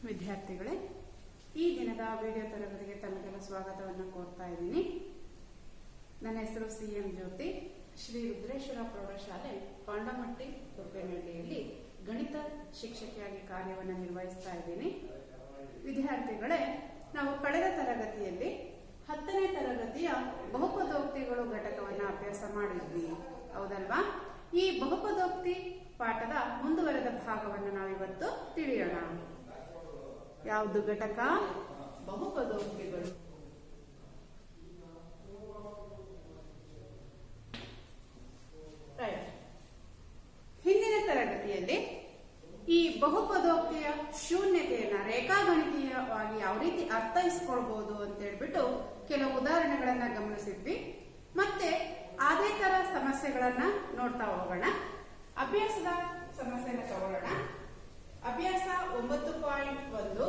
ವಿದ್ಯಾರ್ಥಿಗಳೇ, ಈ ದಿನದ ವಿಡಿಯೋ ತರಗತಿಗೆ ತಮಗೆಲ್ಲ ಸ್ವಾಗತವನ್ನು ಕೋರ್ತಾ ಇದ್ದೀನಿ. ನನ್ನ ಹೆಸರು CM ಜ್ಯೋತಿ. ಶ್ರೀ ರುದ್ರೇಶ್ವರ ಪ್ರೌಢಶಾಲೆ ಪಾಂಡಮಟ್ಟಿ ತೊಪ್ಪೇನಹಳ್ಳಿಯಲ್ಲಿ ಗಣಿತ ಶಿಕ್ಷಕಿಯಾಗಿ ಕಾರ್ಯವನ್ನು ನಿರ್ವಹಿಸ್ತಾ ಇದ್ದೀನಿ. ವಿದ್ಯಾರ್ಥಿಗಳೇ, ನಾವು ಕಳೆದ ತರಗತಿಯಲ್ಲಿ 10ನೇ ತರಗತಿಯ ಬಹುಪದೋಕ್ತಿಗಳು ಘಟಕವನ್ನು ಅಭ್ಯಾಸ ಮಾಡಿದ್ವಿ, ಹೌದಲ್ವಾ? ಈ ಬಹುಪದೋಕ್ತಿ ಪಾಠದ ಮುಂದುವರೆದ ಭಾಗವನ್ನು ನಾವಿವತ್ತು ತಿಳಿಯೋಣ. ಯಾವುದು ಘಟಕ? ಬಹುಪದೋಕ್ತಿಗಳು. ಹಿಂದಿನ ತರಗತಿಯಲ್ಲಿ ಈ ಬಹುಪದೋಕ್ತಿಯ ಶೂನ್ಯತೆಯನ್ನ ರೇಖಾಗಣಿತೀಯವಾಗಿ ಯಾವ ರೀತಿ ಅರ್ಥೈಸ್ಕೊಳ್ಬಹುದು ಅಂತ ಹೇಳ್ಬಿಟ್ಟು ಕೆಲವು ಉದಾಹರಣೆಗಳನ್ನ ಗಮನಿಸಿದ್ವಿ. ಮತ್ತೆ ಅದೇ ತರ ಸಮಸ್ಯೆಗಳನ್ನ ನೋಡ್ತಾ ಹೋಗೋಣ. ಅಭ್ಯಾಸದ ಸಮಸ್ಯೆನ ತಗೊಳ್ಳೋಣ. ಅಭ್ಯಾಸ 9.1.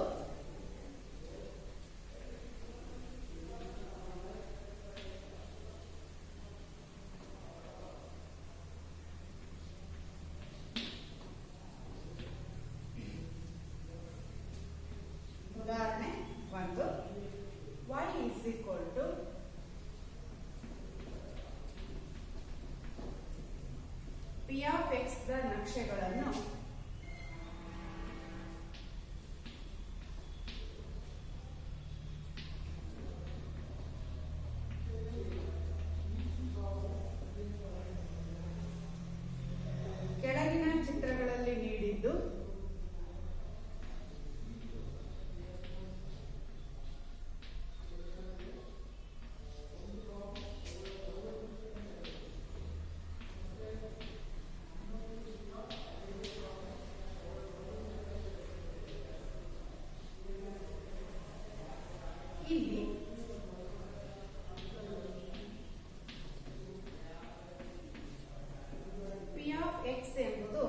ಉದಾಹರಣೆ 1. y is equal to p of x the ನಕ್ಷೆಗಳನ್ನು ಕೆಳಗಿನ ಚಿತ್ರಗಳಲ್ಲಿ ನೀಡಿದ್ದು ಇಲ್ಲಿ p of x ಎಂಬುದು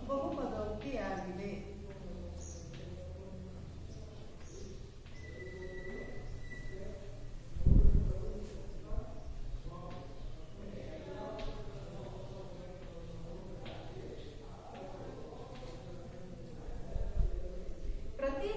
ಬಹುಪದೋಕ್ತಿಯಾಗಿದೆ. ಪ್ರತಿ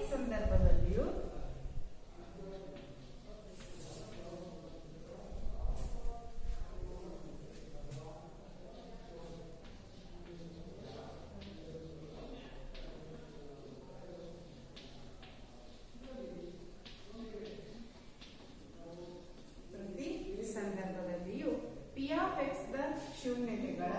ಸಂದರ್ಭದಲ್ಲಿಯೂ p of x ದ ಶೂನ್ಯತೆಗಳ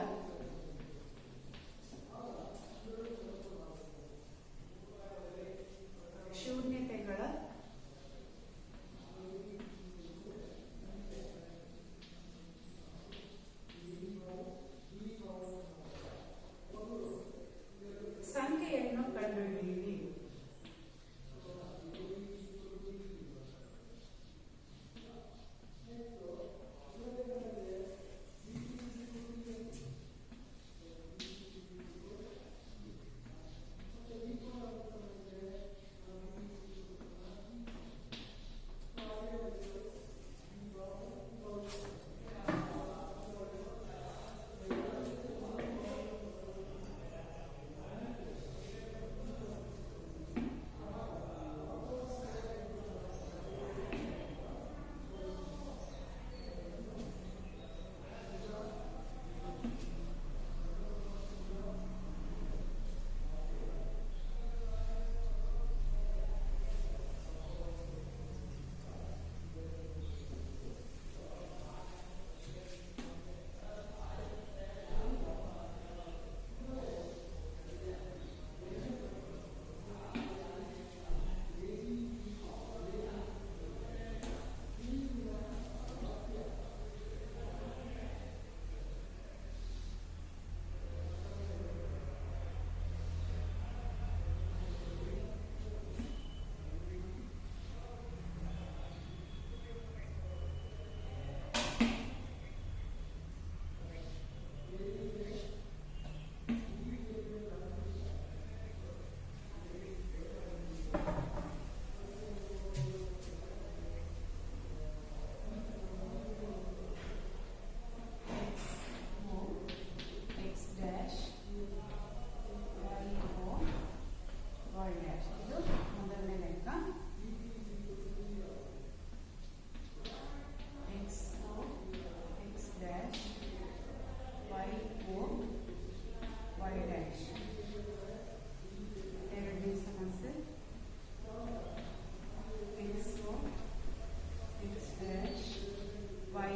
ಸಂಖ್ಯೆಯನ್ನು ಕಂಡುಹಿಡಿಯಿರಿ.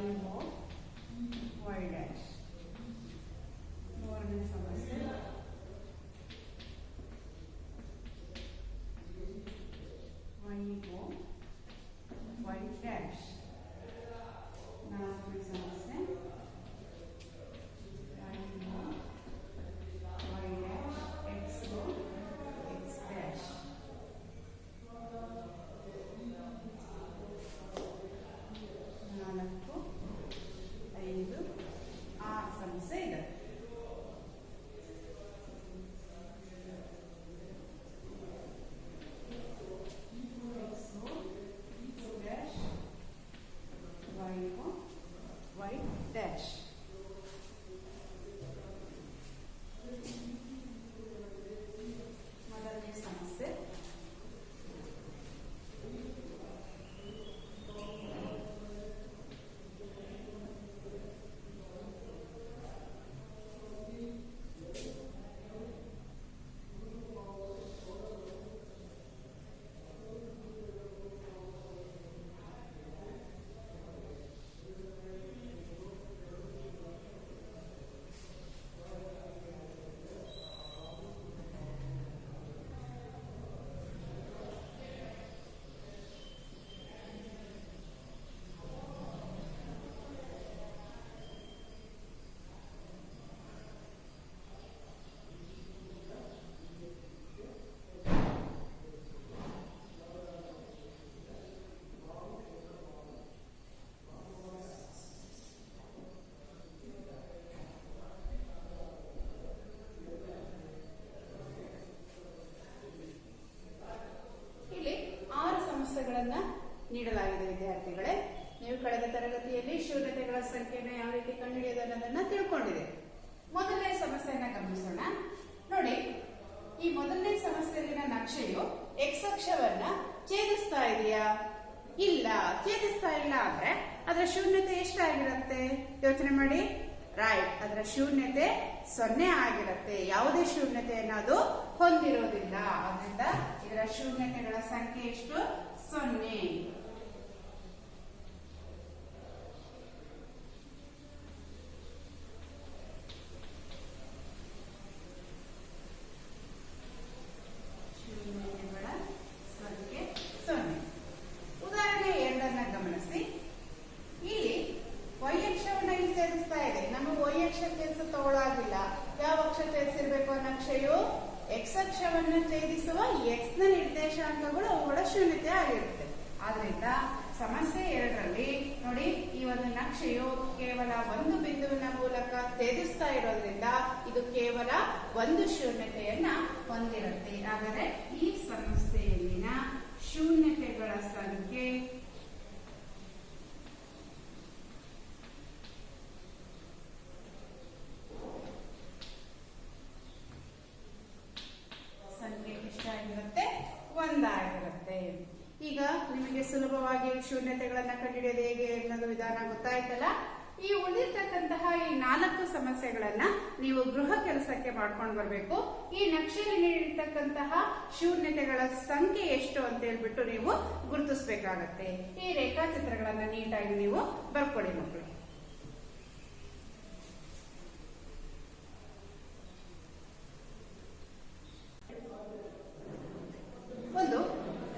YO Y dash. ಮೂರನೇ ಸಮಸ್ಯೆ YO Y ಡ್ಯಾಶ್. ನಾಲ್ಕನೇ ಸಮಸ್ಯೆ YO Y dash XO X dash. ನಾಲ್ಕು, ಐದು, ಆರು ಸಮಸ್ಯೆ ಇದೆ. Y dash. ಮೊದಲನೇ ಸಮಸ್ಯೆ ನೀಡಲಾಗಿದೆ. ವಿದ್ಯಾರ್ಥಿಗಳೇ, ನೀವು ಕಳೆದ ತರಗತಿಯಲ್ಲಿ ಶೂನ್ಯತೆಗಳ ಸಂಖ್ಯೆಯನ್ನು ಯಾವ ರೀತಿ ಕಂಡುಹಿಡಿಯೋದು ಅನ್ನೋದನ್ನ ತಿಳ್ಕೊಂಡಿದೆ. ಮೊದಲನೇ ಸಮಸ್ಯೆಯನ್ನ ಗಮನಿಸೋಣ. ನೋಡಿ, ಈ ಮೊದಲನೇ ಸಮಸ್ಯೆಯಲ್ಲಿನ ನಕ್ಷೆಯು ಎಕ್ಸ್ ಅಕ್ಷವನ್ನ ಛೇದಿಸ್ತಾ ಇದೆಯಾ? ಇಲ್ಲ, ಛೇದಿಸ್ತಾ ಇಲ್ಲ. ಅಂದ್ರೆ ಅದರ ಶೂನ್ಯತೆ ಎಷ್ಟಾಗಿರುತ್ತೆ? ಯೋಚನೆ ಮಾಡಿ. ರೈಟ್, ಅದರ ಶೂನ್ಯತೆ 0 ಆಗಿರುತ್ತೆ. ಯಾವುದೇ ಶೂನ್ಯತೆಯನ್ನು ಅದು ಹೊಂದಿರೋದಿಲ್ಲ. ಅದರಿಂದ ಇದರ ಶೂನ್ಯತೆಗಳ ಸಂಖ್ಯೆ ಎಷ್ಟು? 0. ಶೂನ್ಯತೆಗಳ ಸಂಖ್ಯೆ 0. ಉದಾಹರಣೆ 2 ಗಮನಿಸಿ. ಇಲ್ಲಿ y ಅಕ್ಷವನ್ನು ಇಲ್ಲಿ ಛೇದಿಸ್ತಾ ಇದೆ. ನಮಗೆ y ಅಕ್ಷ ಛೇದಿಸ ತಗೊಳ್ಳಾಗಿಲ್ಲ. ಯಾವ ಅಕ್ಷ ಛೇದಿಸಿರ್ಬೇಕು? ನಕ್ಷೆಯು x ಅಕ್ಷವನ್ನು ಛೇದಿಸುವ x ನ ನಿರ್ದೇಶಾಂಕಗಳು ಅವುಗಳ ಶೂನ್ಯತೆ ಆಗಿರುತ್ತೆ. ಆದ್ರಿಂದ ಸಮಸ್ಯೆ 2ರಲ್ಲಿ ನೋಡಿ, ಈ ಒಂದು ನಕ್ಷೆಯು ಕೇವಲ ಒಂದು ಬಿಂದುವಿನ ಮೂಲಕ ಛೇದಿಸ್ತಾ ಇರೋದ್ರಿಂದ ಇದು ಕೇವಲ ಒಂದು ಶೂನ್ಯತೆಯನ್ನ ಹೊಂದಿರುತ್ತೆ. ಆದರೆ ಈ ಸಮಸ್ಯೆಯಲ್ಲಿನ ಶೂನ್ಯತೆಗಳ ಸಂಖ್ಯೆ ಎಷ್ಟಾಗಿರುತ್ತೆ? 1 ಆಗಿರುತ್ತೆ. ಈಗ ನಿಮಗೆ ಸುಲಭವಾಗಿ ಶೂನ್ಯತೆಗಳನ್ನ ಕಂಡುಹಿಡಿಯೋದು ಹೇಗೆ ಅನ್ನೋದು ವಿಧಾನ ಗೊತ್ತಾಯ್ತಲ್ಲ. ಈ ಉಳಿದಿರ್ತಕ್ಕಂತಹ ಈ 4 ಸಮಸ್ಯೆಗಳನ್ನ ನೀವು ಗೃಹ ಕೆಲಸಕ್ಕೆ ಮಾಡ್ಕೊಂಡು ಬರ್ಬೇಕು. ಈ ನಕ್ಷೆಯಲ್ಲಿ ನೀಡಿರ್ತಕ್ಕಂತಹ ಶೂನ್ಯತೆಗಳ ಸಂಖ್ಯೆ ಎಷ್ಟು ಅಂತ ಹೇಳ್ಬಿಟ್ಟು ನೀವು ಗುರುತಿಸಬೇಕಾಗತ್ತೆ. ಈ ರೇಖಾಚಿತ್ರಗಳನ್ನ ನೀಟಾಗಿ ನೀವು ಬರ್ಕೊಳ್ಳಿ ಮಕ್ಕಳು. ಒಂದು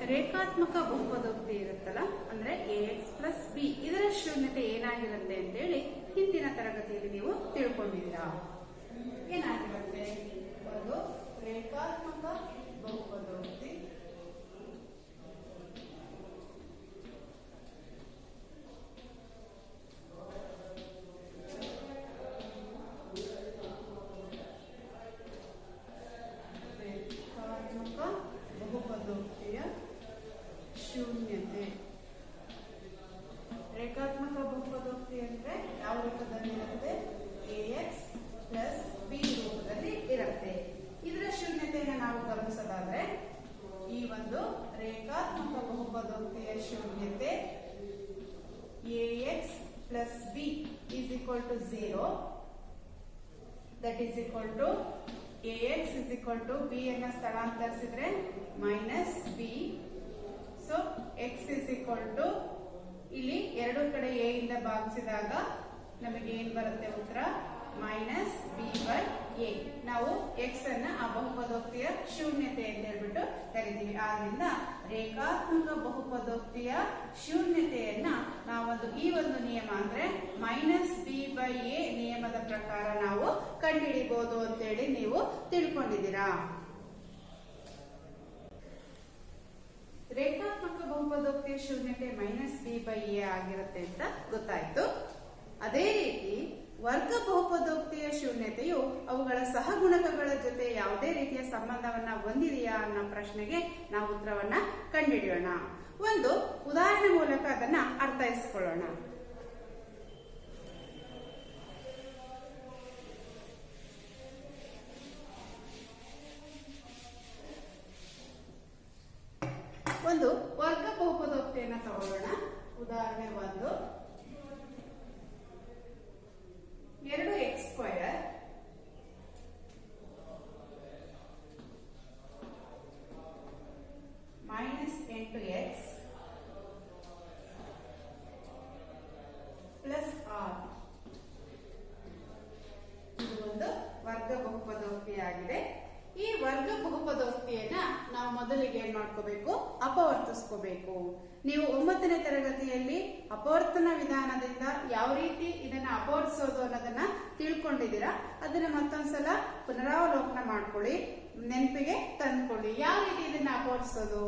ರೇಖಾತ್ಮಕ ಬಹುಪದೋಕ್ತಿ ಇರುತ್ತಲ್ಲ, ಅಂದ್ರೆ ax ಪ್ಲಸ್ b, ಇದರ ಶೂನ್ಯತೆ ಏನಾಗಿರುತ್ತೆ ಅಂತೇಳಿ ಹಿಂದಿನ ತರಗತಿಯಲ್ಲಿ ನೀವು ತಿಳ್ಕೊಂಡಿದ್ದೀರಾ. ಏನಾಗಿರುತ್ತೆ? ಒಂದು ರೇಖಾತ್ಮಕ ಬಹುಪದೋಕ್ತಿ ಬಹುಪದೋಕ್ತಿಯ ಶೂನ್ಯತೆ. ರೇಖಾತ್ಮಕ ಬಹುಪದೋಕ್ತಿ ಅಂದ್ರೆ ಯಾವ ರೂಪದಲ್ಲಿರುತ್ತೆ? ax ಪ್ಲಸ್ b ರೂಪದಲ್ಲಿ ಇರುತ್ತೆ. ಇದರ ಶೂನ್ಯತೆಯನ್ನು ನಾವು ಗಮನಿಸೋದಾದ್ರೆ, ಈ ಒಂದು ರೇಖಾತ್ಮಕ ಬಹುಪದೋಕ್ತಿಯ ಶೂನ್ಯತೆ ax plus b is equal to 0. That is equal to ax is equal to b ಅನ್ನ ಸ್ಥಳಾಂತರಿಸಿದ್ರೆ minus b. So x is equal to ಇಲ್ಲಿ ಎರಡು ಕಡೆ ಎ ಇಂದ ಭಾಗಿಸಿದಾಗ ನಮಗೆ ಏನ್ ಬರುತ್ತೆ ಉತ್ತರ ಮೈನಸ್ ಬಿ ಬೈ ಎ. ನಾವು ಎಕ್ಸ್ ಅನ್ನ ಆ ಬಹುಪದೋಕ್ತಿಯ ಶೂನ್ಯತೆ ಅಂತ ಹೇಳ್ಬಿಟ್ಟು ಕರಿತೀವಿ. ಆದ್ರಿಂದ ರೇಖಾತ್ಮಕ ಬಹುಪದೋಕ್ತಿಯ ಶೂನ್ಯತೆಯನ್ನ ನಾವೊಂದು ಈ ಒಂದು ನಿಯಮ ಅಂದ್ರೆ ಮೈನಸ್ ಬಿ ಬೈ ಎ ನಿಯಮದ ಪ್ರಕಾರ ನಾವು ಕಂಡುಹಿಡಿಬಹುದು ಅಂತೇಳಿ ನೀವು ತಿಳ್ಕೊಂಡಿದ್ದೀರಾ. ರೇಖಾತ್ಮಕ ಬಹುಪದೋಕ್ತಿಯ ಶೂನ್ಯತೆ ಮೈನಸ್ ಬಿ ಬೈ ಎ ಆಗಿರುತ್ತೆ ಅಂತ ಗೊತ್ತಾಯ್ತು. ಅದೇ ರೀತಿ ವರ್ಗ ಬಹುಪದೋಕ್ತಿಯ ಶೂನ್ಯತೆಯು ಅವುಗಳ ಸಹಗುಣಕಗಳ ಜೊತೆ ಯಾವುದೇ ರೀತಿಯ ಸಂಬಂಧವನ್ನ ಹೊಂದಿದೆಯಾ ಅನ್ನೋ ಪ್ರಶ್ನೆಗೆ ನಾವು ಉತ್ತರವನ್ನ ಕಂಡುಹಿಡಿಯೋಣ. ಒಂದು ಉದಾಹರಣೆ ಮೂಲಕ ಅದನ್ನ ಅರ್ಥೈಸಿಕೊಳ್ಳೋಣ. ಒಂದು ವರ್ಗ ಬಹುಪದೋಕ್ತಿಯನ್ನ ತಗೊಳ್ಳೋಣ. ಉದಾಹರಣೆ 1 2x² minus 8x plus r. ಇದು ಒಂದು ವರ್ಗ ಬಹುಪದೋಕ್ತಿಯಾಗಿದೆ. ಈ ವರ್ಗ ಬಹುಪದೋಕ್ತಿಯನ್ನ ನಾವು ಮೊದಲಿಗೆ ಏನ್ ಮಾಡ್ಕೋಬೇಕು, ಅಪವರ್ತಿಸ್ಕೋಬೇಕು. ನೀವು 9ನೇ ತರಗತಿಯಲ್ಲಿ ಅಪವರ್ತನ ವಿಧಾನದಿಂದ ಯಾವ ರೀತಿ ಇದನ್ನ ಅಪವರ್ತಿಸೋದು ಅನ್ನೋದನ್ನ ತಿಳ್ಕೊಂಡಿದ್ದೀರಾ. ಅದನ್ನ ಮತ್ತೊಂದ್ಸಲ ಪುನರಾವಲೋಕನ ಮಾಡ್ಕೊಳ್ಳಿ, ನೆನಪಿಗೆ ತಂದ್ಕೊಳ್ಳಿ. ಯಾವ ರೀತಿ ಇದನ್ನ ಅಪವರ್ತಿಸೋದು?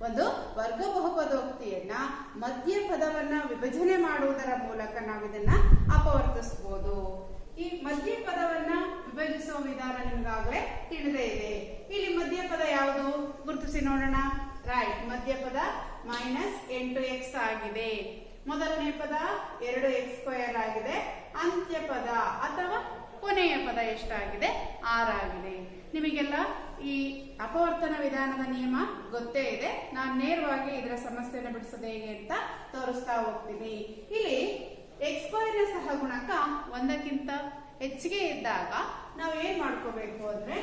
ಒಂದು ವರ್ಗ ಬಹುಪದೋಕ್ತಿಯನ್ನ ಮಧ್ಯ ಪದವನ್ನ ವಿಭಜನೆ ಮಾಡುವುದರ ಮೂಲಕ ನಾವು ಇದನ್ನ ಅಪವರ್ತಿಸಬಹುದು. ಈ ಮಧ್ಯ ಪದವನ್ನ ವಿಭಜಿಸುವ ವಿಧಾನ ನಿಮ್ಗಾಗಲೇ ತಿಳಿದೇ ಇದೆ. ಇಲ್ಲಿ ಮಧ್ಯ ಪದ ಯಾವುದು ಗುರುತಿಸಿ ನೋಡೋಣ. ರೈಟ್, ಮಧ್ಯ ಪದ ಮೈನಸ್ 8x ಆಗಿದೆ. ಮೊದಲನೇ ಪದ 2x² ಆಗಿದೆ. ಅಂತ್ಯ ಪದ ಅಥವಾ ಕೊನೆಯ ಪದ ಎಷ್ಟಾಗಿದೆ? 6 ಆಗಿದೆ. ನಿಮಗೆಲ್ಲ ಈ ಅಪವರ್ತನ ವಿಧಾನದ ನಿಯಮ ಗೊತ್ತೇ ಇದೆ. ನಾನು ನೇರವಾಗಿ ಇದರ ಸಮಸ್ಯೆಯನ್ನು ಬಿಡಿಸೋದು ಹೇಗೆ ಅಂತ ತೋರಿಸ್ತಾ ಹೋಗ್ತೀನಿ. ಇಲ್ಲಿ x² ನ ಸಹಗುಣಕ 1ಕ್ಕಿಂತ ಹೆಚ್ಚಿಗೆ ಇದ್ದಾಗ ನಾವು ಏನ್ ಮಾಡ್ಕೋಬೇಕು ಅಂದ್ರೆ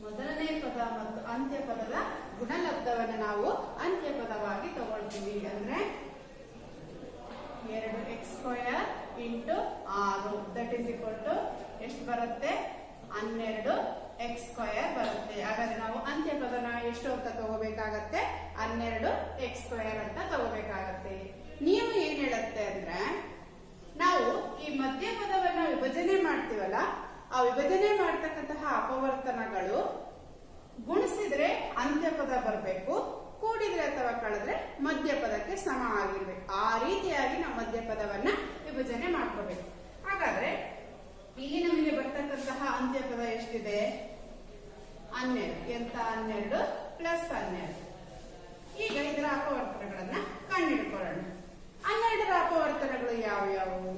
ಮೊದಲನೇ ಪದ ಮತ್ತು ಅಂತ್ಯ ಪದದ ಗುಣಲಬ್ಧವನ್ನು ನಾವು ಅಂತ್ಯ ಪದವಾಗಿ ತಗೊಳ್ತೀವಿ. ಅಂದ್ರೆ 2x² into 6 that is equal to ಎಷ್ಟು ಬರುತ್ತೆ? 12x² ಬರುತ್ತೆ. ಹಾಗಾದ್ರೆ ನಾವು ಅಂತ್ಯ ಪದನ ಎಷ್ಟು ಅಂತ ತಗೋಬೇಕಾಗತ್ತೆ? 12x² ಅಂತ ತಗೋಬೇಕಾಗತ್ತೆ. ನೀವು ಏನ್ ಹೇಳುತ್ತೆ ಅಂದ್ರೆ ನಾವು ಈ ಮಧ್ಯ ಪದವನ್ನ ವಿಭಜನೆ ಮಾಡ್ತೀವಲ್ಲ, ಆ ವಿಭಜನೆ ಮಾಡ್ತಕ್ಕಂತಹ ಅಪವರ್ತನಗಳು ಗುಣಿಸಿದ್ರೆ ಅಂತ್ಯ ಪದ ಬರಬೇಕು, ಕೂಡಿದ್ರೆ ಅಥವಾ ಕಳೆದ್ರೆ ಮಧ್ಯ ಪದಕ್ಕೆ ಸಮ ಆಗಿರ್ಬೇಕು. ಆ ರೀತಿಯಾಗಿ ನಾವು ಮಧ್ಯ ಪದವನ್ನ ವಿಭಜನೆ ಮಾಡ್ಕೋಬೇಕು. ಹಾಗಾದ್ರೆ ಇಲ್ಲಿ ನಮಗೆ ಬರ್ತಕ್ಕಂತಹ ಅಂತ್ಯ ಪದ ಎಷ್ಟಿದೆ? 12. ಎಂತ 12 ಪ್ಲಸ್ 12. ಈಗ ಇದರ ಅಪವರ್ತನಗಳನ್ನ ಕಂಡುಹಿಡ್ಕೊಳ್ಳೋಣ. 12ರ ಅಪವರ್ತನಗಳು ಯಾವ್ಯಾವು?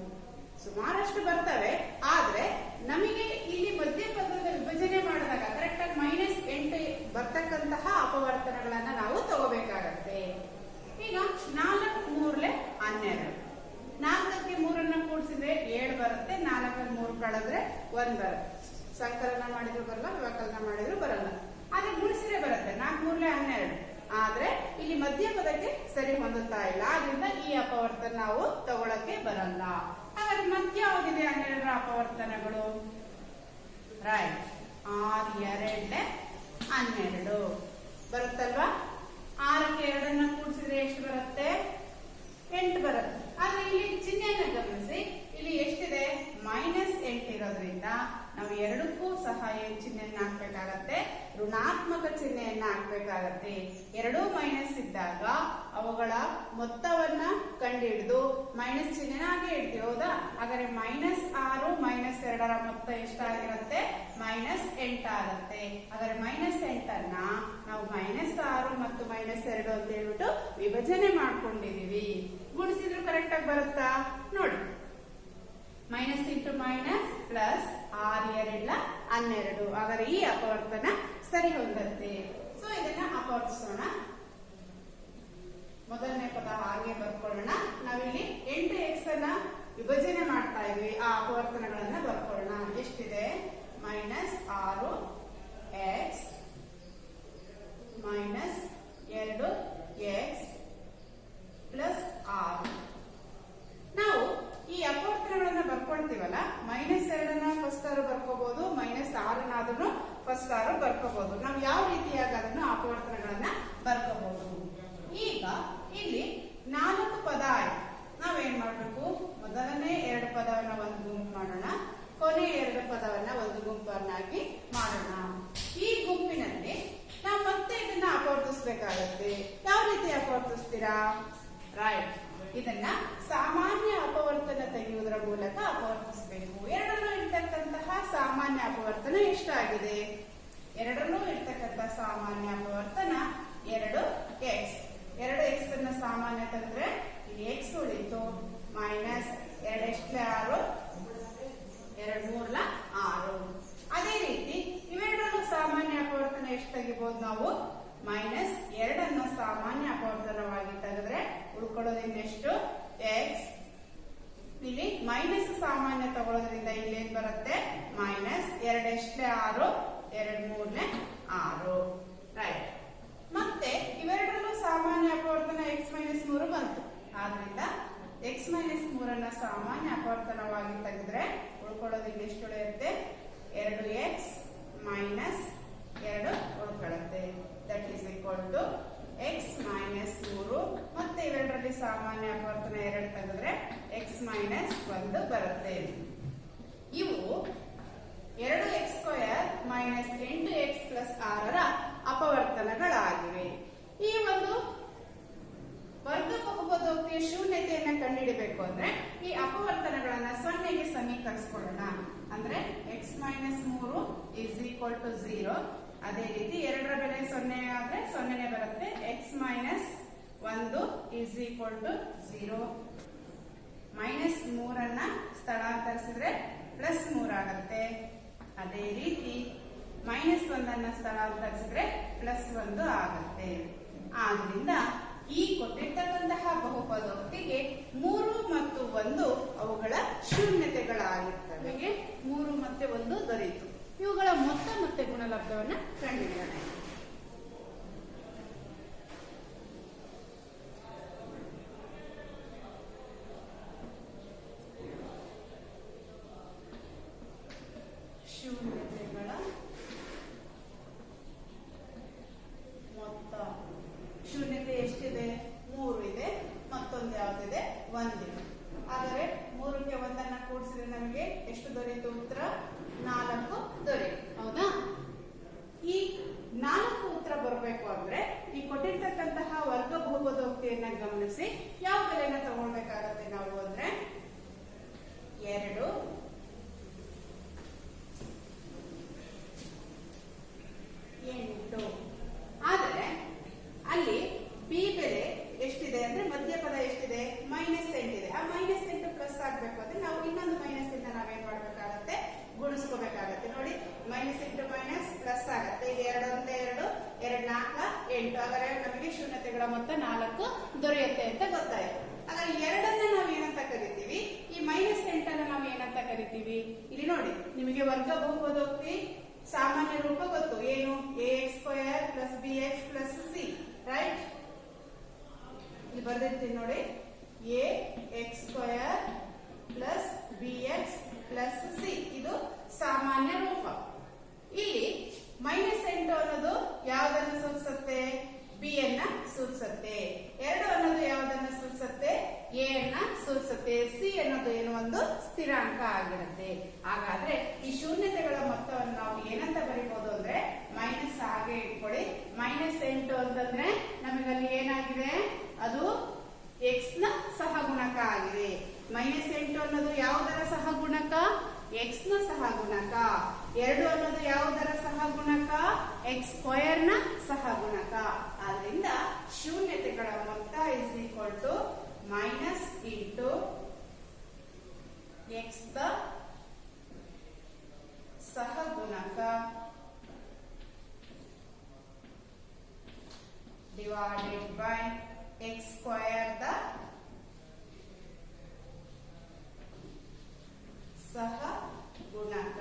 ಸುಮಾರಷ್ಟು ಬರ್ತವೆ. ಆದ್ರೆ ನಮಗೆ ಇಲ್ಲಿ ಮಧ್ಯ ಪದದ ವಿಭಜನೆ ಮಾಡಿದಾಗ ಕರೆಕ್ಟ್ ಆಗಿ -8 ಬರ್ತಕ್ಕಂತಹ ಅಪವರ್ತನಗಳನ್ನ ನಾವು ತಗೋಬೇಕಾಗತ್ತೆ. ಈಗ 4 3 12. 4ಕ್ಕೆ 3 ಕೂಡಿಸಿದ್ರೆ 7 ಬರುತ್ತೆ. 4ಕ್ಕೆ 3 ಕಳೆದ್ರೆ 1 ಬರುತ್ತೆ. ಸಂಕಲನ ಮಾಡಿದ್ರು ಬರಲ್ಲ, ವ್ಯವಕಲನ ಮಾಡಿದ್ರು ಬರಲ್ಲ. ಆದ್ರೆ ಗುಣಿಸಿದ್ರೆ ಬರುತ್ತೆ. 4 3 12. ಆದ್ರೆ ಇಲ್ಲಿ ಮಧ್ಯ ಪದಕ್ಕೆ ಸರಿ ಹೊಂದುತ್ತಾ ಇಲ್ಲ. ಆದ್ರಿಂದ ಈ ಅಪವರ್ತನ ನಾವು ತಗೊಳಕ್ಕೆ ಬರಲ್ಲ. ಹಾಗಾದ್ರೆ ಮಧ್ಯ ಯಾವ್ದಿದೆ 12ರ ಅಪವರ್ತನಗಳು? ರೈಟ್, 6 2 12 ಬರುತ್ತಲ್ವಾ? 6ಕ್ಕೆ 2 ಕೂಡಿಸಿದ್ರೆ ಎಷ್ಟು ಬರುತ್ತೆ? 8 ಬರುತ್ತೆ. ಆದ್ರೆ ಇಲ್ಲಿ ಚಿಹ್ನೆಯನ್ನ ಗಮನಿಸಿ. ಇಲ್ಲಿ ಎಷ್ಟಿದೆ? -8 ಇರೋದ್ರಿಂದ ನಾವು ಎರಡಕ್ಕೂ ಸಹ ಏನ್ ಚಿಹ್ನೆಯನ್ನ ಹಾಕ್ಬೇಕಾಗತ್ತೆ? ಋಣಾತ್ಮಕ ಚಿಹ್ನೆಯನ್ನ ಹಾಕ್ಬೇಕಾಗತ್ತೆ. ಎರಡೂ ಮೈನಸ್ ಇದ್ದಾಗ ಅವುಗಳ ಮೊತ್ತವನ್ನ ಕಂಡುಹಿಡಿದು ಮೈನಸ್ ಚಿಹ್ನೆನಾಗೆ ಇಡ್ತೀವಿ, ಹೌದಾ? ಹಾಗಾದ್ರೆ -6 -2ರ ಮೊತ್ತ ಎಷ್ಟಾಗಿರುತ್ತೆ? -8 ಆಗುತ್ತೆ. ಹಾಗಾದ್ರೆ -8 ನಾವು -6 ಮತ್ತು -2 ಅಂತ ಹೇಳ್ಬಿಟ್ಟು ವಿಭಜನೆ ಮಾಡ್ಕೊಂಡಿದೀವಿ. ಗುಣಿಸಿದ್ರು ಕರೆಕ್ಟ್ ಆಗಿ ಬರುತ್ತಾ ನೋಡಿ. Minus into minus plus 6 2 12. ಹಾಗಾದ್ರೆ ಈ ಅಪವರ್ತನ ಸರಿ ಹೊಂದತ್ತೆ. ಸೊ ಇದನ್ನ ಅಪವರ್ತಿಸೋಣ. ಮೊದಲನೇ ಪದ ಹಾಗೆ ಬರ್ಕೊಳ್ಳೋಣ. ನಾವಿಲ್ಲಿ 8x ಅನ್ನ ವಿಭಜನೆ ಮಾಡ್ತಾ ಇದ್ವಿ. ಆ ಅಪವರ್ತನಗಳನ್ನ ಬರ್ಕೊಳ್ಳೋಣ. ಎಷ್ಟಿದೆ? -6x -2x plus 6. ನಾವು ಈ ಅಪವರ್ತನಗಳನ್ನ ಬರ್ಕೊಳ್ತೀವಲ್ಲ, -2 ಫಸ್ಟ್ ಆರು ಬರ್ಕೋಬಹುದು, -6 ಫಸ್ಟ್ ಆರು ಬರ್ಕೋಬಹುದು. ನಾವು ಯಾವ ರೀತಿಯಾಗಿ ಅದನ್ನು ಅಪವರ್ತನಗಳನ್ನ ಬರ್ಕೋಬಹುದು. ಈಗ ಇಲ್ಲಿ 4 ಪದ ಆಯ್ತು. ನಾವೇನ್ ಮಾಡ್ಬೇಕು, ಮೊದಲನೇ 2 ಪದವನ್ನ ಒಂದು ಗುಂಪು ಮಾಡೋಣ, ಕೊನೆ 2 ಪದವನ್ನ ಒಂದು ಗುಂಪನ್ನಾಗಿ ಮಾಡೋಣ. ಈ ಗುಂಪಿನಲ್ಲಿ ನಾವು ಮತ್ತೆ ಇದನ್ನ ಅಪವರ್ತಿಸಬೇಕಾಗತ್ತೆ. ಯಾವ ರೀತಿ ಅಪವರ್ತಿಸ್ತೀರಾ? ರೈಟ್, ಇದನ್ನ ಸಾಮಾನ್ಯ ಅಪವರ್ತನ ತೆಗೆಯುವುದರ ಮೂಲಕ ಅಪವರ್ತಿಸಬೇಕು. ಎರಡರಲ್ಲೂ ಇರ್ತಕ್ಕಂತಹ ಸಾಮಾನ್ಯ ಅಪವರ್ತನ ಎಷ್ಟಾಗಿದೆ? ಎರಡರಲ್ಲೂ ಇರ್ತಕ್ಕಂತಹ ಸಾಮಾನ್ಯ ಅಪವರ್ತನ 2x. 2x ಅನ್ನ ಸಾಮಾನ್ಯ ತಂದ್ರೆ ಇಲ್ಲಿ x ಉಳಿತು, ಮೈನಸ್ 2 6, 2 3 6. ಅದೇ ರೀತಿ ಇವೆರಡರಲ್ಲೂ ಸಾಮಾನ್ಯ ಅಪವರ್ತನ ಎಷ್ಟು ತೆಗಿಬಹುದು ನಾವು? -2 ಅನ್ನ ಸಾಮಾನ್ಯ ಅಪವರ್ತನವಾಗಿ ತೆಗೆದ್ರೆ ಉಳ್ಕೊಳ್ಳೋದಿನ್ನೆಷ್ಟು? x. ಇಲ್ಲಿ ಮೈನಸ್ ಸಾಮಾನ್ಯ ತಗೊಳ್ಳೋದ್ರಿಂದ ಇಲ್ಲೇನ್ ಬರುತ್ತೆ? -2 6, 2 3 6. ರೈಟ್. ಮತ್ತೆ ಇವೆರಡರಲ್ಲೂ ಸಾಮಾನ್ಯ ಅಪವರ್ತನ x - 3 ಬಂತು. ಆದ್ರಿಂದ x - 3 ಅನ್ನ ಸಾಮಾನ್ಯ ಅಪವರ್ತನವಾಗಿ ತೆಗೆದ್ರೆ ಉಳ್ಕೊಳ್ಳೋದು ಇನ್ನೆಷ್ಟು ಉಳಿಯುತ್ತೆ? 2x - 2 ಉಳ್ಕೊಳ್ಳುತ್ತೆ. That is equal to x - 3. ಮತ್ತೆ ಇವೆರಡರಲ್ಲಿ ಸಾಮಾನ್ಯ ಅಪವರ್ತನ 2 ತೆಗೆದ್ರೆ x - 1 ಬರುತ್ತೆ. ಇವು 2x² - 8x + 6ರ ಅಪವರ್ತನಗಳಾಗಿವೆ. ಈ ಒಂದು ವರ್ಗ ಬಹುಪದೋಕ್ತಿಯ ಶೂನ್ಯತೆಯನ್ನ ಕಂಡುಹಿಡಬೇಕು ಅಂದ್ರೆ ಈ ಅಪವರ್ತನಗಳನ್ನ 0ಗೆ ಸಮೀಕರಿಸಿಕೊಳ್ಳೋಣ. ಅಂದ್ರೆ x - 3 = 0. ಅದೇ ರೀತಿ 2ರ ಬೆಲೆ 0 ಆದ್ರೆ 0ನೇ ಬರುತ್ತೆ. x - 1 = 0. -3 ಅನ್ನ ಸ್ಥಳಾಂತರಿಸಿದ್ರೆ +3 ಆಗುತ್ತೆ. ಅದೇ ರೀತಿ -1 ಅನ್ನ ಸ್ಥಳಾಂತರಿಸಿದ್ರೆ +1 ಆಗುತ್ತೆ. ಆದ್ರಿಂದ ಈ ಕೊಟ್ಟಿರ್ತಕ್ಕಂತಹ ಬಹುಪದೋಕ್ತಿಗೆ 3 ಮತ್ತು 1 ಅವುಗಳ ಶೂನ್ಯತೆಗಳಾಗಿರ್ತವೆ. 3 ಮತ್ತೆ 1 ದೊರೆಯಿತು. ಇವುಗಳ ಮೊತ್ತ ಮತ್ತೆ ಗುಣಲಬ್ಧವನ್ನ ಕಂಡುಹಿಡಿಯೋಣ. ಶೂನ್ಯತೆಗಳ ಮೊತ್ತ. ಶೂನ್ಯತೆ ಎಷ್ಟಿದೆ? 3 ಇದೆ. ಮತ್ತೊಂದು ಯಾವ್ದಿದೆ? 1 ಇದೆ. ಆದರೆ 3ಕ್ಕೆ 1 ಕೂಡಿಸಿದ್ರೆ ನಮಗೆ ಎಷ್ಟು ದೊರೆಯಿತು? ಉತ್ತರ 4 ದೊರೆಯಿತು. ಹೌದಾ? ಈ 4 ಉತ್ತರ ಬರಬೇಕು ಅಂದ್ರೆ ಈ ಕೊಟ್ಟಿರ್ತಕ್ಕಂತಹ ವರ್ಗ ಬಹುಪದೋಕ್ತಿಯನ್ನ ಗಮನಿಸಿ ಯಾವ ಬೆಲೆನ ತಗೊಳ್ಬೇಕಾಗತ್ತೆ ನಾವು ಅಂದ್ರೆ 2 8. ಆದರೆ ಅಲ್ಲಿ ಬಿ ಬೆಲೆ ಎಷ್ಟಿದೆ ಅಂದ್ರೆ ಮಧ್ಯಪದ ಎಷ್ಟಿದೆ? -8 ಇದೆ. ಆ -8 ಪ್ಲಸ್ ಆಗ್ಬೇಕು ಅಂದ್ರೆ ನಾವು ಇನ್ನೊಂದು ಮೈನಸ್ ಇಂದ ನಾವೇನ್ ಮಾಡ್ಬೇಕಾಗತ್ತೆ? ಗುಣಿಸ್ಕೋಬೇಕಾಗತ್ತೆ. ನೋಡಿ, -8 ಪ್ಲಸ್ ಆಗತ್ತೆ. ಇದು 2 1 2, 2 4 8. ಹಾಗಾದ್ರೆ ನಮಗೆ ಶೂನ್ಯತೆಗಳ ಮೊತ್ತ 4 ದೊರೆಯುತ್ತೆ ಅಂತ ಗೊತ್ತಾಯ್ತು. ಹಾಗಾದ್ರೆ 2ಅನ್ನ ನಾವು ಏನಂತ ಕರಿತೀವಿ? ಈ -8 ಅನ್ನ ನಾವು ಏನಂತ ಕರಿತೀವಿ? ಇಲ್ಲಿ ನೋಡಿ, ನಿಮಗೆ ವರ್ಗ ಬಹುಪದೋಕ್ತಿ ಸಾಮಾನ್ಯ ರೂಪ ಗೊತ್ತು. ಏನು? ax² + bx + c. ರೈಟ್? ಇಲ್ಲಿ ಬರ್ದಿರ್ತೀನಿ ನೋಡಿ, ax² + bx + c. ಇದು ಸಾಮಾನ್ಯ ರೂಪ. ಇಲ್ಲಿ -8 ಅನ್ನೋದು ಯಾವುದನ್ನು ಸೂಚಿಸುತ್ತೆ? ಬಿ ಅನ್ನ ಸೂಚಿಸುತ್ತೆ. 2 ಅನ್ನೋದು ಯಾವುದನ್ನು ಸೂಚಿಸುತ್ತೆ? ಎ ಅನ್ನ ಸೂಚಿಸುತ್ತೆ. ಸಿ ಅನ್ನೋದು ಏನು? ಒಂದು ಸ್ಥಿರಾಂಕ ಆಗಿರುತ್ತೆ. ಹಾಗಾದ್ರೆ ಈ ಶೂನ್ಯತೆಗಳ ಮೊತ್ತವನ್ನು ನಾವು ಏನಂತ ಬರೀಬಹುದು ಅಂದ್ರೆ ಮೈನಸ್ ಹಾಗೆ ಇಟ್ಕೊಳ್ಳಿ. -8 ಅಂತಂದ್ರೆ ನಮಗಲ್ಲಿ ಏನಾಗಿದೆ? ಅದು x ನ ಸಹಗುಣಕ ಆಗಿದೆ. -8 ಅನ್ನೋದು ಯಾವುದರ ಸಹಗುಣಕ? x ನ ಸಹಗುಣಕ. 2 ಅನ್ನೋದು ಯಾವುದರ ಸಹಗುಣಕ? x² ನ ಸಹಗುಣಕ. ಆದ್ರಿಂದ ಶೂನ್ಯತೆಗಳ ಮೊತ್ತ = -x ದ ಸಹಗುಣಕ / x² ದ ಸಹಗುಣಕ.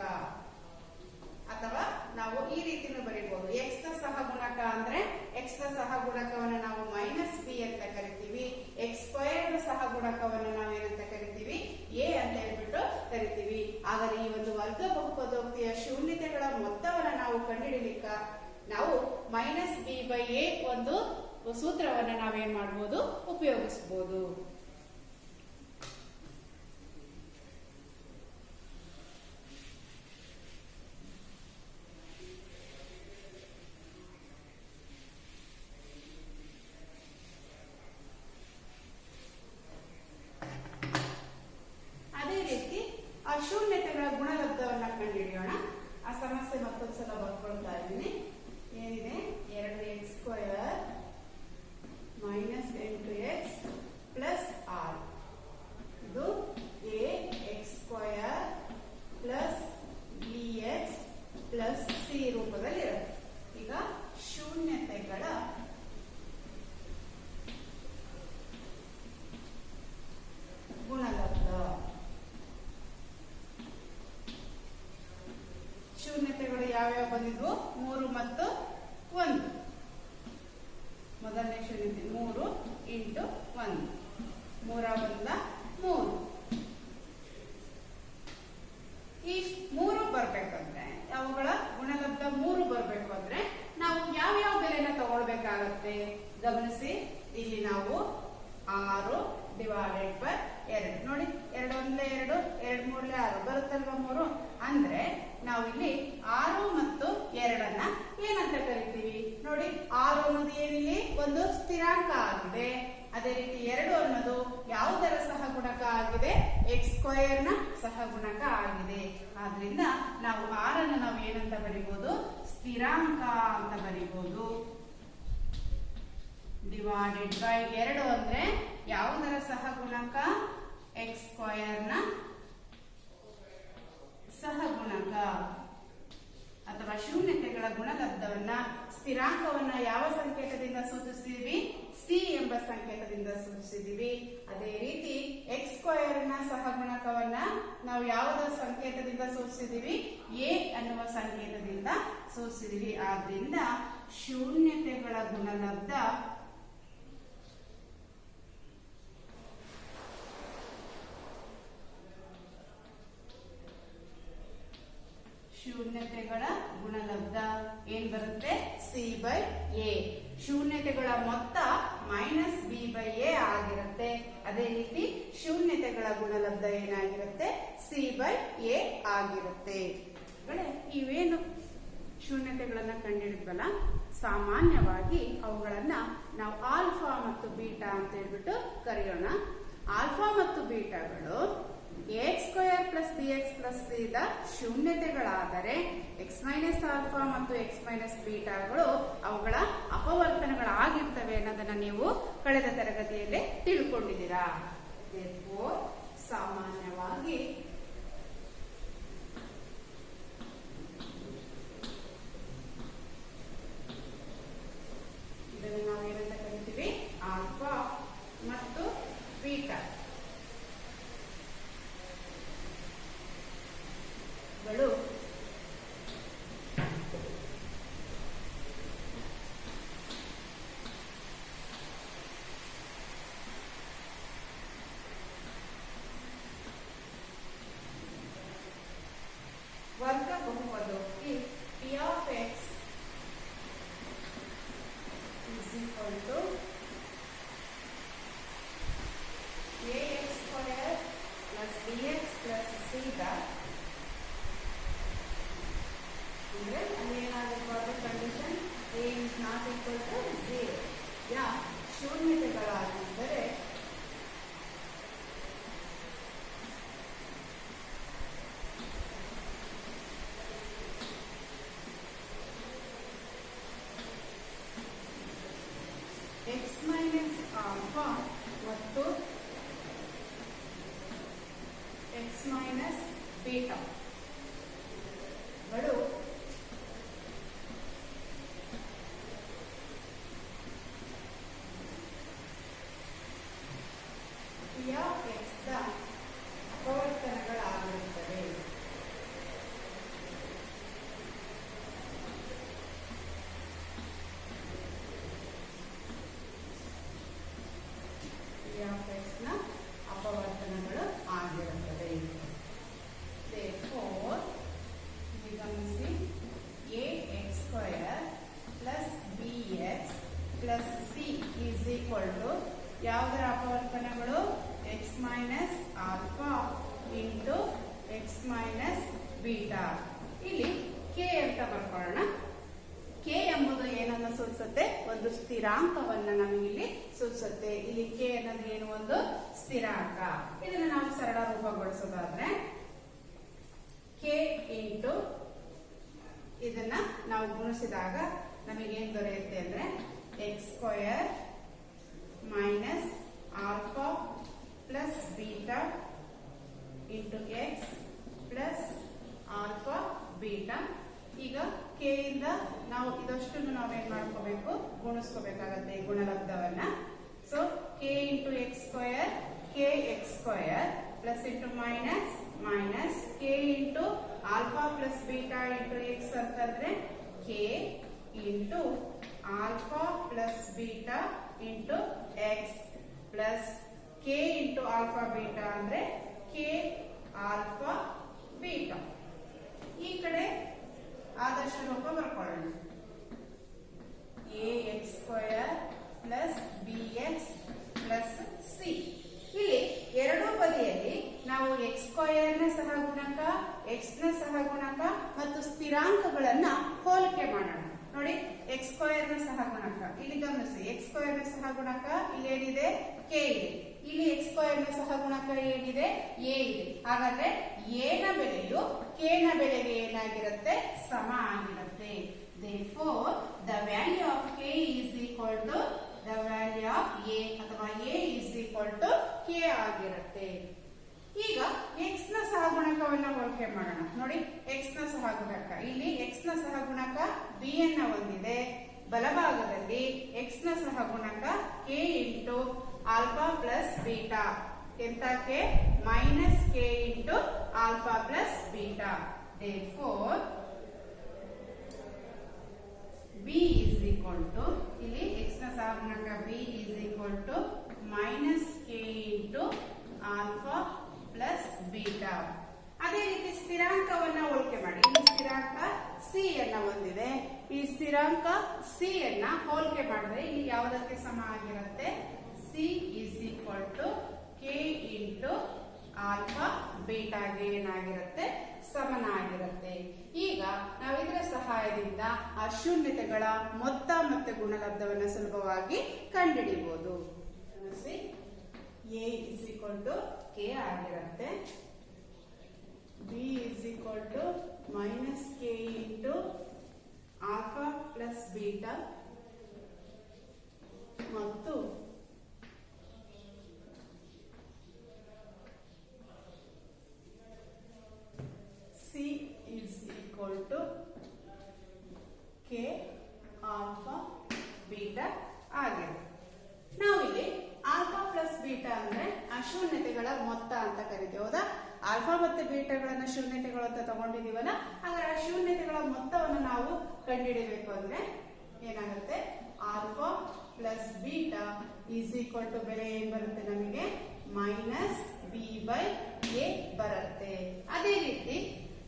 ಅಥವಾ ನಾವು ಈ ರೀತಿನೂ ಬರೀಬಹುದು. x ನ ಸಹಗುಣಕ ಅಂದ್ರೆ x ನ ಸಹಗುಣಕವನ್ನು ನಾವು -b ಅಂತ ಕರಿತೀವಿ. x² ನ ವರ್ಗ ಬಹುಪದೋಕ್ತಿಯ ಶೂನ್ಯತೆಗಳ ಮೊತ್ತವನ್ನು ನಾವು ಕಂಡುಹಿಡಿಯಲಿಕ್ಕ ನಾವು -b/a ಒಂದು ಸೂತ್ರವನ್ನು ನಾವೇನ್ ಮಾಡಬಹುದು, ಉಪಯೋಗಿಸಬಹುದು. ಅದೇ ರೀತಿ ಆ ಶೂನ್ಯತೆಗಳ ಗುಣಲಬ್ಧವನ್ನ ಕಂಡುಹಿಡಿಯೋಣ. ಆ ಸಮಸ್ಯೆ ಮತ್ತೊಂದ್ಸಲ ಬರ್ಕೊಳ್ತಾ ಇದ್ದೀನಿ. ಏನಿದೆ, 2x² -8x ಪ್ಲಸ್ r, ಇದು ax² plus bx plus c ರೂಪದಲ್ಲಿರುತ್ತೆ. ಈಗ ಶೂನ್ಯತೆಗಳ ಗುಣಲಬ್ಧ. ಶೂನ್ಯತೆಗಳು ಯಾವ್ಯಾವ ಬಂದಿದ್ವು? 3 ಮತ್ತು 1. ಮೊದಲನೇ ಶೂನ್ಯತೆ 3 × 1, 3 1 3. ಈ 3 ಬರ್ಬೇಕಂದ್ರೆ, ಅವುಗಳ ಗುಣಲಬ್ಧ 3 ಬರ್ಬೇಕು ಅಂದ್ರೆ ನಾವು ಯಾವ್ಯಾವ ಬೆಲೆನ ತಗೊಳ್ಬೇಕಾಗತ್ತೆ ಗಮನಿಸಿ. ಇಲ್ಲಿ ನಾವು 6 / 2 ನೋಡಿ, 2 1 2, 2 3 6 ಬರುತ್ತಲ್ವಾ 3. ಅಂದ್ರೆ ನಾವು ಇಲ್ಲಿ 6 ಮತ್ತು 2 ಏನಂತ ಕರಿತೀವಿ ನೋಡಿ. 6 ಅನ್ನೋದು ಏನಿಲ್ಲಿ ಒಂದು ಸ್ಥಿರಾಂಕ ಆಗಿದೆ. ಅದೇ ರೀತಿ 2 ಅನ್ನೋದು ಯಾವುದರ ಸಹಗುಣಕ ಆಗಿದೆ? x² ನ ಸಹಗುಣಕ ಆಗಿದೆ. ಆದ್ರಿಂದ ನಾವು 6 ಅನ್ನು ನಾವು ಏನಂತ ಬರಿಬಹುದು? ಸ್ಥಿರಾಂಕ ಅಂತ ಬರಿಬಹುದು. /2 ಅಂದ್ರೆ ಯಾವುದರ ಸಹಗುಣಕ? x² ನ ಸಹಗುಣಕ. ಅಥವಾ ಶೂನ್ಯತೆಗಳ ಗುಣಲಬ್ಧವನ್ನ, ಸ್ಥಿರಾಂಕವನ್ನ ಯಾವ ಸಂಕೇತದಿಂದ ಸೂಚಿಸಿದ್ವಿ? c ಎಂಬ ಸಂಕೇತದಿಂದ ಸೂಚಿಸಿದೀವಿ. ಅದೇ ರೀತಿ x² ನ ಸಹಗುಣಕವನ್ನ ನಾವು ಯಾವುದರ ಸಂಕೇತದಿಂದ ಸೂಚಿಸಿದೀವಿ? a ಅನ್ನುವ ಸಂಕೇತದಿಂದ ಸೂಚಿಸಿದೀವಿ. ಆದ್ರಿಂದ ಶೂನ್ಯತೆಗಳ ಗುಣಲಬ್ಧ ಏನ್ ಬರುತ್ತೆ? c/a. ಶೂನ್ಯತೆಗಳ ಮೊತ್ತ -b/a ಆಗಿರುತ್ತೆ. ಅದೇ ರೀತಿ ಶೂನ್ಯತೆಗಳ ಗುಣಲಬ್ಧ ಏನಾಗಿರುತ್ತೆ? c/a ಆಗಿರುತ್ತೆ. ಇವೇನು ಶೂನ್ಯತೆಗಳನ್ನ ಕಂಡುಹಿಡಿದ್ವಲ್ಲ, ಸಾಮಾನ್ಯವಾಗಿ ಅವುಗಳನ್ನ ನಾವು ಆಲ್ಫಾ ಮತ್ತು ಬೀಟಾ ಅಂತ ಹೇಳ್ಬಿಟ್ಟು ಕರೆಯೋಣ. ಆಲ್ಫಾ ಮತ್ತು ಬೀಟಾಗಳು ax² + bx + c ದ ಶೂನ್ಯತೆಗಳಾದರೆ x - ಆಲ್ಫಾ ಮತ್ತು x - ಬೀಟಾಗಳು ಅವುಗಳ ಅಪವರ್ತನಗಳಾಗಿರ್ತವೆ ಅನ್ನೋದನ್ನ ನೀವು ಕಳೆದ ತರಗತಿಯಲ್ಲಿ ತಿಳ್ಕೊಂಡಿದ್ದೀರಾ. ಸಾಮಾನ್ಯವಾಗಿ ಇದನ್ನು ನಾವು ಏನಂತ ಕರಿತೀವಿ? ಆಲ್ಫಾ ಮತ್ತು ಬೀಟಾ ಗಳು ವರ್ಗ ಬಹುಪದೋಕ್ತಿ p(x) = ax² + bx + c the ಅಂದ್ರೆ ಅಲ್ಲಿ ಏನಾಗಬೇಕು? Condition a is not equal to 0. ಯಾ ಶೂನ್ಯತೆಗಳಾಗಿದ್ದರೆ x - ಆಲ್ಫಾ ಮತ್ತು x - ಬೀಟಾ ಗಳು p(x) ದ ಅಪವರ್ತನಗಳಾಗಿರುತ್ತವೆ. p(x) ನ ಅಪವರ್ತನಗಳು ಆಗಿರುತ್ತವೆ. Therefore minus beta. ಇಲ್ಲಿ ಕೆ ಅಂತ ಬರ್ಕೊಳ್ಳೋಣ. ಕೆ ಎಂಬುದು ಏನನ್ನ ಸೂಚಿಸುತ್ತೆ? ಒಂದು ಸ್ಥಿರಾಂಕವನ್ನ ನಮಗಿಲ್ಲಿ ಸೂಚಿಸುತ್ತೆ. ಇಲ್ಲಿ ಕೆ ಅನ್ನೋದು ಏನು? ಒಂದು ಸ್ಥಿರಾಂಕ. ಇದನ್ನ ನಾವು ಸರಳ ರೂಪಗೊಳಿಸೋದಾದ್ರೆ ಕೆ ಇಂಟು ಇದನ್ನ ನಾವು ಗುಣಿಸಿದಾಗ ನಮಗೇನು ದೊರೆಯುತ್ತೆ ಅಂದ್ರೆ X square minus alpha plus beta into X plus alpha beta. ಈಗ ಕೆ ಇಂದ ನಾವು ಇದಷ್ಟನ್ನು ನಾವೇನ್ ಮಾಡ್ಕೋಬೇಕು? ಗುಣಿಸ್ಕೋಬೇಕಾಗತ್ತೆ ಗುಣಲಬ್ಧವನ್ನ. So K into X square, K X square plus into minus minus K into alpha plus beta into X ಅಂತಂದ್ರೆ K into alpha plus beta into X plus K into alpha beta ಅಂದ್ರೆ K alpha beta. ಈ ಕಡೆ ಆದರ್ಶ ರೂಪ ಬರ್ಕೊಳ್ಳೋಣ. A X square plus B X plus C. ಇಲ್ಲಿ ಎರಡೂ ಬದಿಯಲ್ಲಿ ನಾವು ಎಕ್ಸ್ ಸ್ಕ್ವಯರ್ ನ ಸಹಗುಣಕ, ಎಕ್ಸ್ ನ ಸಹಗುಣಕ ಮತ್ತು ಸ್ಥಿರಾಂಕಗಳನ್ನ ಹೋಲಿಕೆ ಮಾಡೋಣ. ನೋಡಿ, ಎಕ್ಸ್ ಸ್ಕ್ವಯರ್ ನ ಸಹಗುಣಕ ಇಲ್ಲಿ ಗಮನಿಸಿ. ಎಕ್ಸ್ ಸ್ಕ್ವಯರ್ ನ ಸಹಗುಣಕ ಇಲ್ಲಿ ಏನಿದೆ? ಕೆ ಇದೆ. ಇಲ್ಲಿ ಎಕ್ಸ್ ಸ್ಕ್ವಯರ್ ನ ಸಹಗುಣಕ ಏನಿದೆ? ಎ ಇದೆ. ಹಾಗಾದ್ರೆ ಎ ನ ಬೆಲೆಯು ಕೆ ನ ಬೆಲೆಗೆ ಏನಾಗಿರುತ್ತೆ? ಸಮ ಆಗಿರುತ್ತೆ. Therefore, the value of k is equal to the value of a ಅಥವಾ a is equal to k ಆಗಿರುತ್ತೆ. ಈಗ x ನ ಸಹಗುಣಕವನ್ನ ಹೋಲಿಕೆ ಮಾಡೋಣ. ನೋಡಿ, x ನ ಸಹಗುಣಕ ಇಲ್ಲಿ x ನ ಸಹಗುಣಕ b ಅನ್ನ ಹೊಂದಿದೆ. ಬಲಭಾಗದಲ್ಲಿ x ನ ಸಹಗುಣಕ k ಇಂಟು ಆಲ್ಫಾ ಪ್ಲಸ್ ಬೀಟಾ. ಎಂತ ಕೆ? Minus K into alpha plus beta. Therefore, b is equal to ಇಲ್ಲಿ x ನ ಸಹಗುಣಕ b is equal to minus k into alpha plus beta. ಅದೇ ರೀತಿ ಸ್ಥಿರಾಂಕವನ್ನ ಹೋಲಿಕೆ ಮಾಡಿ. ಇಲ್ಲಿ ಸ್ಥಿರಾಂಕ c ಅನ್ನ ಹೊಂದಿದೆ. ಈ ಸ್ಥಿರಾಂಕ c ಅನ್ನ ಹೋಲಿಕೆ ಮಾಡಿದ್ರೆ ಇಲ್ಲಿ ಯಾವುದಕ್ಕೆ ಸಮ ಆಗಿರುತ್ತೆ? c is equal to k into alpha ಬೀಟಾಗೆ ಏನಾಗಿರುತ್ತೆ? ಸಮನಾಗಿರುತ್ತೆ. ಈಗ ನಾವು ಇದರ ಸಹಾಯದಿಂದ ಆ ಶೂನ್ಯತೆಗಳ ಮೊತ್ತ ಮತ್ತು ಗುಣಲಬ್ಧವನ್ನು ಸುಲಭವಾಗಿ ಕಂಡುಹಿಡಿಯಬಹುದು. a is equal to k ಆಗಿರುತ್ತೆ. b is equal to minus k into alpha plus beta ಮತ್ತು c is equal to k alpha beta ಆಗಿದೆ. ನಾವಿಲ್ಲಿ ಆಲ್ಫಾ ಪ್ಲಸ್ ಬೀಟಾ ಅಂದ್ರೆ ಅಶೂನ್ಯತೆಗಳ ಮೊತ್ತ ಅಂತ ಕರಿತೀವಿ. ಹೌದಾ? ಆಲ್ಫಾ ಮತ್ತೆ ಬೀಟಾಗಳನ್ನ ಶೂನ್ಯತೆಗಳು ಅಂತ ತಗೊಂಡಿದೀವಲ್ಲ, ಹಾಗಾದ್ರೆ ಆ ಶೂನ್ಯತೆಗಳ ಮೊತ್ತವನ್ನು ನಾವು ಕಂಡುಹಿಡಿಯಬೇಕು ಅಂದ್ರೆ ಏನಾಗುತ್ತೆ? Alpha plus beta is equal to ಬೆಲೆ ಏನ್ ಬರುತ್ತೆ ನಮಗೆ? ಮೈನಸ್ ಬಿ ಬೈ ಎ ಬರುತ್ತೆ. ಅದೇ ರೀತಿ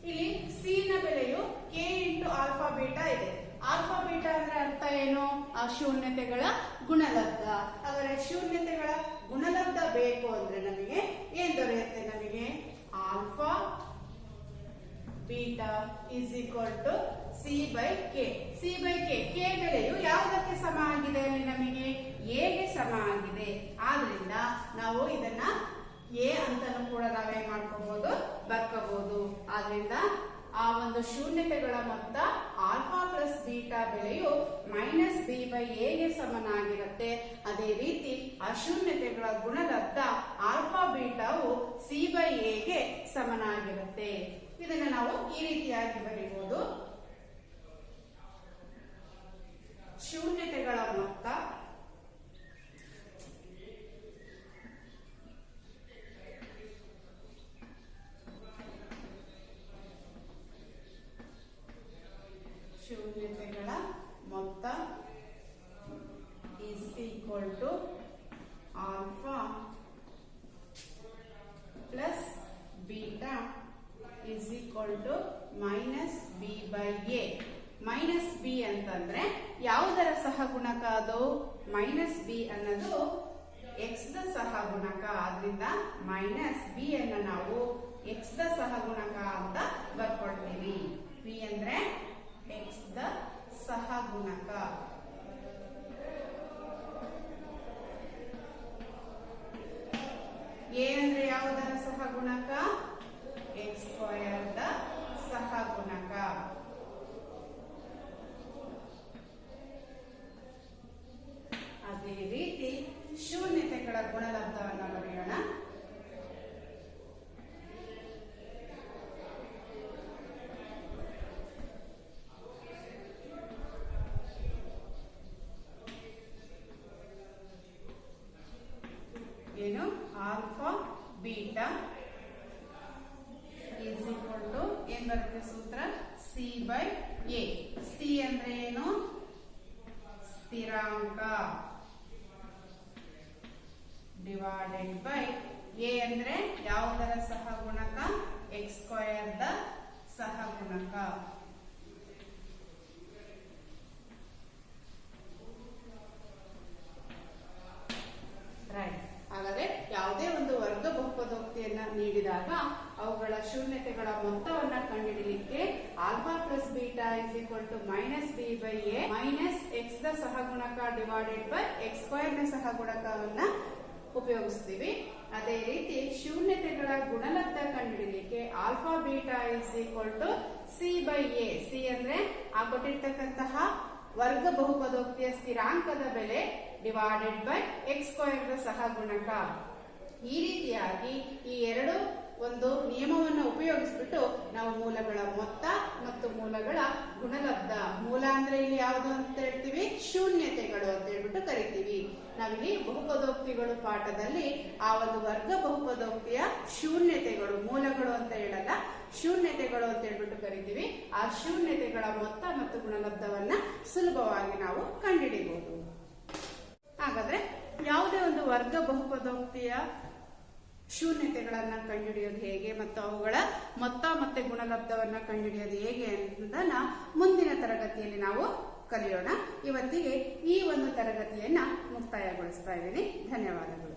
ಇಲ್ಲಿ ಸಿ ನ ಬೆಲೆಯು ಕೆ ಇಂಟು ಆಲ್ಫಾ ಬೀಟಾ ಇದೆ. ಆಲ್ಫಾ ಬೀಟಾ ಅಂದ್ರೆ ಅರ್ಥ ಏನು? ಆ ಶೂನ್ಯತೆಗಳ ಗುಣಲಬ್ಧ. ಹಾಗಾದ್ರೆ ಶೂನ್ಯತೆಗಳ ಗುಣಲಬ್ಧ ಬೇಕು ಅಂದ್ರೆ ನಮಗೆ ಏನ್ ದೊರೆಯುತ್ತೆ? ನಮಗೆ alpha beta is equal to C by K. C by K, K ಬೆಲೆಯು ಯಾವುದಕ್ಕೆ ಸಮ ಆಗಿದೆ? ಅಲ್ಲಿ ನಮಗೆ ಎ ಗೆ ಸಮ ಆಗಿದೆ. ಆದ್ರಿಂದ ನಾವು ಇದನ್ನ ಎ ಅಂತಾನು ಕೂಡ ನಾವೇನ್ ಮಾಡ್ಕೋಬಹುದು? ಬರ್ಕೋಬಹುದು. ಆದ್ರಿಂದ ಆ ಒಂದು ಶೂನ್ಯತೆಗಳ ಮೊತ್ತ ಆಲ್ಫಾ ಪ್ಲಸ್ ಬೀಟಾ ಬೆಲೆಯು ಮೈನಸ್ ಬಿ ಬೈ ಎ ಗೆ ಸಮನಾಗಿರುತ್ತೆ. ಅದೇ ರೀತಿ ಅಶೂನ್ಯತೆಗಳ ಗುಣಲಬ್ಧ ಆಲ್ಫಾ ಬೀಟಾವು ಸಿ ಬೈ ಎ ಗೆ ಸಮನಾಗಿರುತ್ತೆ. ಇದನ್ನ ನಾವು ಈ ರೀತಿಯಾಗಿ ಬರೀಬಹುದು. ಶೂನ್ಯತೆಗಳ ಮೊತ್ತ is equal to alpha plus beta is equal to minus b by a. Minus B ಅಂತಂದ್ರೆ ಯಾವುದರ ಸಹಗುಣಕ? ಅದು ಮೈನಸ್ ಬಿ ಅನ್ನೋದು ಎಕ್ಸ್ ದ ಸಹಗುಣಕ. ಆದ್ರಿಂದ ಮೈನಸ್ ಬಿ ಅನ್ನ ನಾವು ಎಕ್ಸ್ ದ ಸಹಗುಣಕ ಅಂತ ಬರ್ಕೊಳ್ತೀವಿ. ಪಿ ಅಂದ್ರೆ ಎಕ್ಸ್ ದ ಸಹಗುಣಕ. ಎ ಅಂದ್ರೆ ಯಾವುದರ ಸಹಗುಣಕ? ಎಕ್ಸ್ ಸ್ಕ್ವಯರ್ ದ ಸಹಗುಣಕ. ಅದೇ ರೀತಿ ಶೂನ್ಯತೆಗಳ ಗುಣಲಬ್ಧವನ್ನು ಬರೆಯೋಣ. ಏನು? Alpha beta is equal to ಏನ್ ಬರುತ್ತೆ ಸೂತ್ರ? C by A. ಸಿ ಅಂದ್ರೆ ಏನು? ಸ್ಥಿರಾಂಕ ಡಿವೈಡೆಡ್ ಬೈ ಎ ಅಂದ್ರೆ ಯಾವುದರ ಸಹಗುಣಕ? ಎಕ್ಸ್ ಸ್ಕ್ವಯರ್ ದ ಸಹಗುಣಕ. ರೈಟ್. ಹಾಗಾದ್ರೆ ಯಾವುದೇ ಒಂದು ವರ್ಗ ಬಹುಪದೋಕ್ತಿಯನ್ನ ನೀಡಿದಾಗ ಅವುಗಳ ಶೂನ್ಯತೆಗಳ ಮೊತ್ತವನ್ನ ಕಂಡುಹಿಡಿಯಲಿಕ್ಕೆ alpha plus beta is equal to minus B by A minus X ದ ಸಹಗುಣಕ ಡಿವೈಡೆಡ್ ಬೈ ಎಕ್ಸ್ ಸ್ಕ್ವಯರ್ ನ ಸಹಗುಣಕವನ್ನ ಉಪಯೋಗಿಸ್ತೀವಿ. ಅದೇ ರೀತಿ ಶೂನ್ಯತೆಗಳ ಗುಣಲಬ್ಧ ಕಂಡುಹಿಡಿಯಲಿಕ್ಕೆ alpha beta is equal to C by A. C ಅಂದ್ರೆ ಆ ಕೊಟ್ಟಿರ್ತಕ್ಕಂತಹ ವರ್ಗ ಬಹುಪದೋಕ್ತಿಯ ಸ್ಥಿರಾಂಕದ ಬೆಲೆ ಡಿವೈಡೆಡ್ ಬೈ ಎಕ್ಸ್ ಸ್ಕ್ವಯರ್ ದ ಸಹಗುಣಕ. ಈ ರೀತಿಯಾಗಿ ಈ ಎರಡು ಒಂದು ನಿಯಮವನ್ನು ಉಪಯೋಗಿಸ್ಬಿಟ್ಟು ನಾವು ಮೂಲಗಳ ಮೊತ್ತ ಮತ್ತು ಮೂಲಗಳ ಗುಣಲಬ್ಧ, ಮೂಲ ಅಂದ್ರೆ ಇಲ್ಲಿ ಯಾವುದು ಅಂತ ಹೇಳ್ತೀವಿ? ಶೂನ್ಯತೆಗಳು ಅಂತ ಹೇಳ್ಬಿಟ್ಟು ಕರಿತೀವಿ. ನಾವಿಲ್ಲಿ ಬಹುಪದೋಕ್ತಿಗಳು ಪಾಠದಲ್ಲಿ ಆ ಒಂದು ವರ್ಗ ಬಹುಪದೋಕ್ತಿಯ ಶೂನ್ಯತೆಗಳು, ಮೂಲಗಳು ಅಂತ ಹೇಳಲ್ಲ, ಶೂನ್ಯತೆಗಳು ಅಂತ ಹೇಳ್ಬಿಟ್ಟು ಕರಿತೀವಿ. ಆ ಶೂನ್ಯತೆಗಳ ಮೊತ್ತ ಮತ್ತು ಗುಣಲಬ್ಧವನ್ನ ಸುಲಭವಾಗಿ ನಾವು ಕಂಡುಹಿಡಿಯಬಹುದು. ಹಾಗಾದ್ರೆ ಯಾವುದೇ ಒಂದು ವರ್ಗ ಬಹುಪದೋಕ್ತಿಯ ಶೂನ್ಯತೆಗಳನ್ನ ಕಂಡುಹಿಡಿಯೋದು ಹೇಗೆ ಮತ್ತು ಅವುಗಳ ಮೊತ್ತ ಮತ್ತೆ ಗುಣಲಬ್ಧವನ್ನ ಕಂಡುಹಿಡಿಯೋದು ಹೇಗೆ ಅನ್ನೋದನ್ನ ಮುಂದಿನ ತರಗತಿಯಲ್ಲಿ ನಾವು ಕಲಿಯೋಣ. ಇವತ್ತಿಗೆ ಈ ಒಂದು ತರಗತಿಯನ್ನ ಮುಕ್ತಾಯಗೊಳಿಸ್ತಾ ಇದ್ದೀನಿ. ಧನ್ಯವಾದಗಳು.